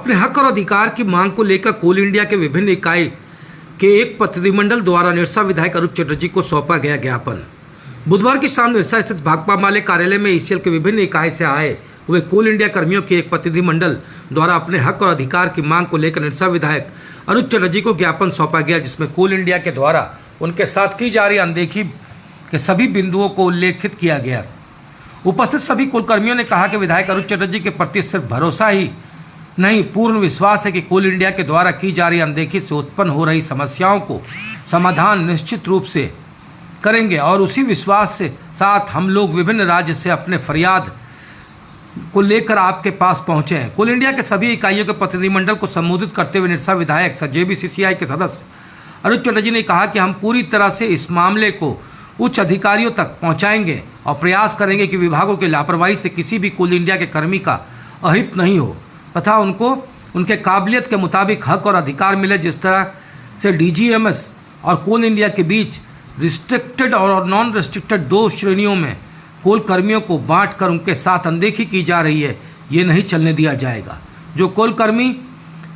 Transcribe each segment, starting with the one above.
अपने हक और अधिकार की मांग को लेकर कोल इंडिया के विभिन्न इकाई के एक प्रतिनिधिमंडल द्वारा निरसा विधायक अरूप चटर्जी को सौंपा गया ज्ञापन। बुधवार की शाम निरसा स्थित भाकपा माले कार्यालय में ईसीएल के विभिन्न इकाई से आए हुए कोल इंडिया कर्मियों के एक प्रतिनिधिमंडल द्वारा अपने हक और अधिकार की मांग को लेकर निरसा विधायक अरूप चटर्जी को ज्ञापन सौंपा गया, जिसमें कोल इंडिया के द्वारा उनके साथ की जा रही अनदेखी के सभी बिंदुओं को उल्लेखित किया गया। उपस्थित सभी कोल कर्मियों ने कहा कि विधायक अरूप चटर्जी के प्रति सिर्फ भरोसा ही नहीं, पूर्ण विश्वास है कि कोल इंडिया के द्वारा की जा रही अनदेखी से उत्पन्न हो रही समस्याओं को समाधान निश्चित रूप से करेंगे और उसी विश्वास से साथ हम लोग विभिन्न राज्य से अपने फरियाद को लेकर आपके पास पहुंचे हैं। कोल इंडिया के सभी इकाइयों के प्रतिनिधिमंडल को संबोधित करते हुए निरसा विधायक जेबीसीसीआई के सदस्य अरूप चटर्जी ने कहा कि हम पूरी तरह से इस मामले को उच्च अधिकारियों तक पहुंचाएंगे और प्रयास करेंगे कि विभागों की लापरवाही से किसी भी कोल इंडिया के कर्मी का अहित नहीं हो तथा उनको उनके काबिलियत के मुताबिक हक और अधिकार मिले। जिस तरह से डीजीएमएस और कोल इंडिया के बीच रिस्ट्रिक्टेड और नॉन रिस्ट्रिक्टेड दो श्रेणियों में कोल कर्मियों को बांटकर उनके साथ अनदेखी की जा रही है, ये नहीं चलने दिया जाएगा। जो कोल कर्मी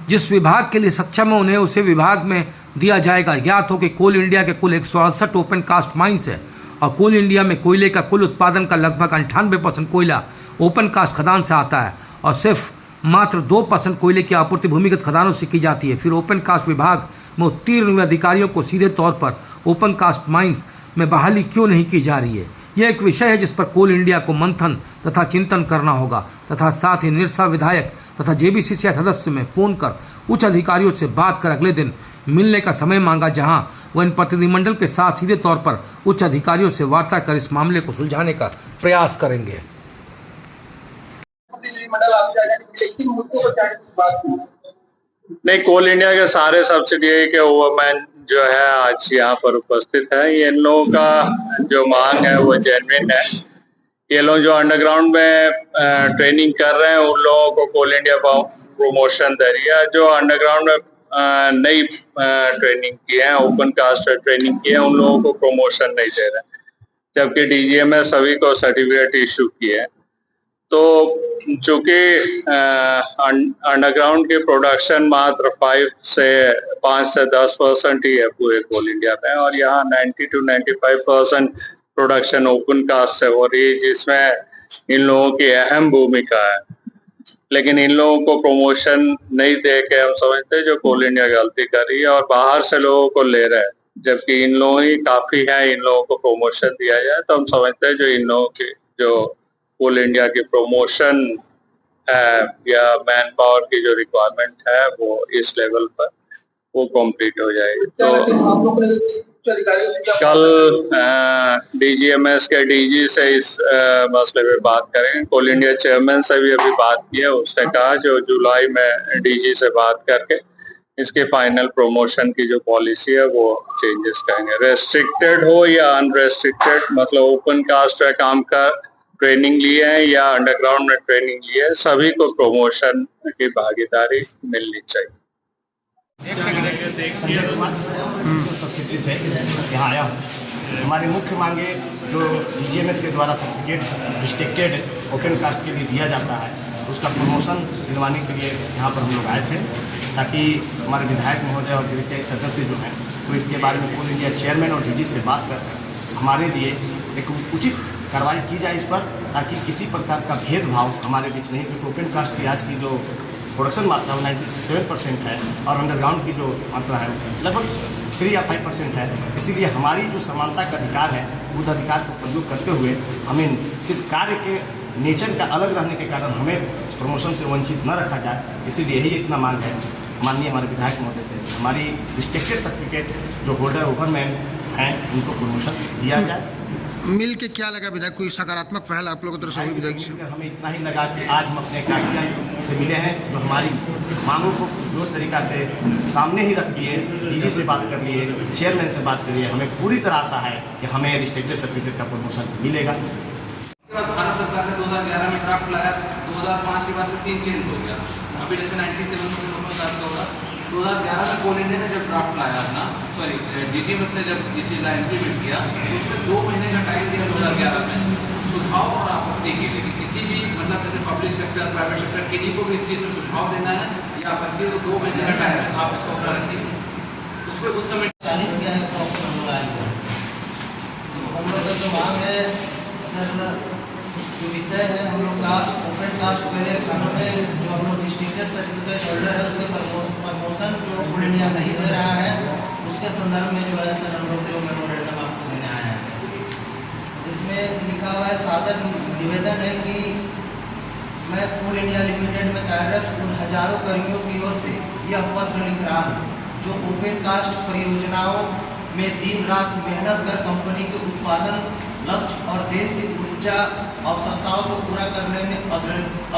जिस विभाग के लिए सक्षम है उन्हें उसे विभाग में दिया जाएगा। ज्ञात हो कि कोल इंडिया के कुल 168 ओपन कास्ट माइंस है और कोल इंडिया में कोयले का कुल उत्पादन का लगभग 98% कोयला ओपन कास्ट खदान से आता है और सिर्फ मात्र 2% कोयले की आपूर्ति भूमिगत खदानों से की जाती है। फिर ओपन कास्ट विभाग में उत्तीर्ण हुए अधिकारियों को सीधे तौर पर ओपन कास्ट माइंस में बहाली क्यों नहीं की जा रही है, यह एक विषय है जिस पर कोल इंडिया को मंथन तथा चिंतन करना होगा। तथा साथ ही निरसा विधायक तथा जेबीसीसीआई सदस्य में फोन कर उच्च अधिकारियों से बात कर अगले दिन मिलने का समय मांगा, जहां वह इन प्रतिनिधिमंडल के साथ सीधे तौर पर उच्च अधिकारियों से वार्ता कर इस मामले को सुलझाने का प्रयास करेंगे। नहीं, कोल इंडिया के सारे सब्सिडियरी के ओवरमैन जो है आज यहाँ पर उपस्थित है। इन लोगों का जो मांग है वो जेन्युइन है। ये लोग जो अंडरग्राउंड में ट्रेनिंग कर रहे हैं उन लोगों को कोल इंडिया प्रमोशन दे रही है। जो अंडरग्राउंड में नई ट्रेनिंग की है, ओपन कास्ट ट्रेनिंग की है, उन लोगों को प्रमोशन नहीं दे रहे, जबकि डीजीएमएस सभी को सर्टिफिकेट इशू किए हैं। तो चूंकि अंडरग्राउंड की प्रोडक्शन मात्र 5 से 10% ही है पूरे कोल इंडिया में, और यहाँ 90 to 95% प्रोडक्शन ओपन कास्ट से हो रही है, जिसमें इन लोगों की अहम भूमिका है। लेकिन इन लोगों को प्रमोशन नहीं दे के हम समझते हैं जो कोल इंडिया गलती कर रही है और बाहर से लोगों को ले रहे हैं, जबकि इन लोगों ही काफी है। इन लोगों को प्रमोशन दिया जाए तो हम समझते हैं जो इन लोगों की जो कोल इंडिया की प्रमोशन है या मैन पावर की जो रिक्वायरमेंट है वो इस लेवल पर वो कंप्लीट हो जाएगी। तो कल डीजीएमएस के डीजी से इस मसले पे बात करेंगे। कोल इंडिया चेयरमैन से भी अभी बात की है, उसने कहा जो जुलाई में डीजी से बात करके इसके फाइनल प्रमोशन की जो पॉलिसी है वो चेंजेस करेंगे। रेस्ट्रिक्टेड हो या अनरेस्ट्रिक्टेड, मतलब ओपन कास्ट में काम का ट्रेनिंग लिए हैं या अंडरग्राउंड में ट्रेनिंग लिए है, सभी को प्रमोशन की भागीदारी मिलनी चाहिए। संजय कुमार सब्सिडी से यहाँ आया हूँ। हमारी मुख्य मांगे जो डीजीएमएस के द्वारा सर्टिफिकेट रिस्ट्रिक्टेड ओपन कास्ट के लिए दिया जाता है, उसका प्रमोशन दिलवाने के लिए यहाँ पर हम लोग आए थे, ताकि हमारे विधायक महोदय और जेबीसीसीआई सदस्य जो हैं वो इसके बारे में कोल इंडिया चेयरमैन और डीजी से बात कर हमारे लिए एक उचित कार्रवाई की जाए इस पर, ताकि किसी प्रकार का भेदभाव हमारे बीच नहीं। क्योंकि ओपन कास्ट की आज की जो प्रोडक्शन मात्रा 97% है और अंडरग्राउंड की जो मात्रा है लगभग 3 या 5% है। इसीलिए हमारी जो समानता का अधिकार है उस अधिकार को प्रयोग करते हुए हमें सिर्फ कार्य के नेचर का अलग रहने के कारण हमें प्रमोशन से वंचित न रखा जाए। इसीलिए यही इतना मांग है माननीय हमारे विधायक महोदय से, हमारी रिस्ट्रिक्टेड सर्टिफिकेट जो होल्डर ओवरमैन हैं उनको प्रमोशन दिया जाए। मिल के क्या लगा विधायक, कोई सकारात्मक पहल आप लोगों की तरफ से हुई विधायक? हमें इतना ही लगा कि आज हम अपने कागजात से मिले हैं, जो हमारी मांगों को जो तरीका से सामने ही रख दिए, डीजी से बात कर लिए, चेयरमैन से बात कर लिए। हमें पूरी तरह आशा है कि हमें रिस्ट्रिक्टेड सर्टिफिकेट का प्रमोशन मिलेगा। भारत सरकार ने 2011 में ड्राफ्ट लाया, 2005 के बाद से सीन चेंज हो गया। अभी जैसे 97 में होगा 2011 में कोल इंडिया ने जब ड्राफ्ट लाया अपना, डीजीएमएस ने जब ये चीज़ इम्प्लीमेंट किया तो उसमें 2 महीने का टाइम दिया 2011 में। सुझाव और आपत्ति के लिए कि किसी भी मतलब जैसे पब्लिक सेक्टर प्राइवेट सेक्टर किन्हीं को भी इस चीज़ में सुझाव देना है या आपत्ति तो 2 महीने का टाइम है आप इसको गारंटी उस पर उस कमेटी 40 क्या है प्रॉब्लम हम लोग आए हैं। तो हम लोग का जो मांग है सर, जो विषय है हम लोग का ओपन कास्ट पहले खानों में जो हम लोग डिस्ट्रिक्टेड सर्टिफिकेट होल्डर है उसके प्रमोशन जो ऑल इंडिया नहीं दे रहा है उसके संदर्भ में जो है सर हम लोग जो मेमोरेंडम आपको देने आए हैं सर। इसमें लिखा हुआ है सादर निवेदन है कि मैं ऑल इंडिया लिमिटेड में कार्यरत उन हजारों कर्मियों की ओर से यह पत्र लिख रहा हूँ जो ओपन कास्ट परियोजनाओं में दिन रात मेहनत कर कंपनी के उत्पादन लक्ष्य और देश की ऊर्जा आवश्यकताओं को पूरा करने में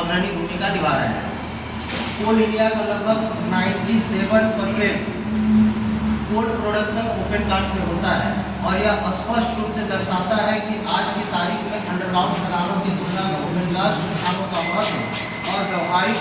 अग्रणी भूमिका निभा रहे हैं। कोल इंडिया का लगभग 97% कोल प्रोडक्शन ओपन कास्ट से होता है और यह स्पष्ट रूप से दर्शाता है कि आज की तारीख में अंडरग्राउंड खदानों की तुलना में ओपन कास्ट खदानों का महत्व और व्यवहारिक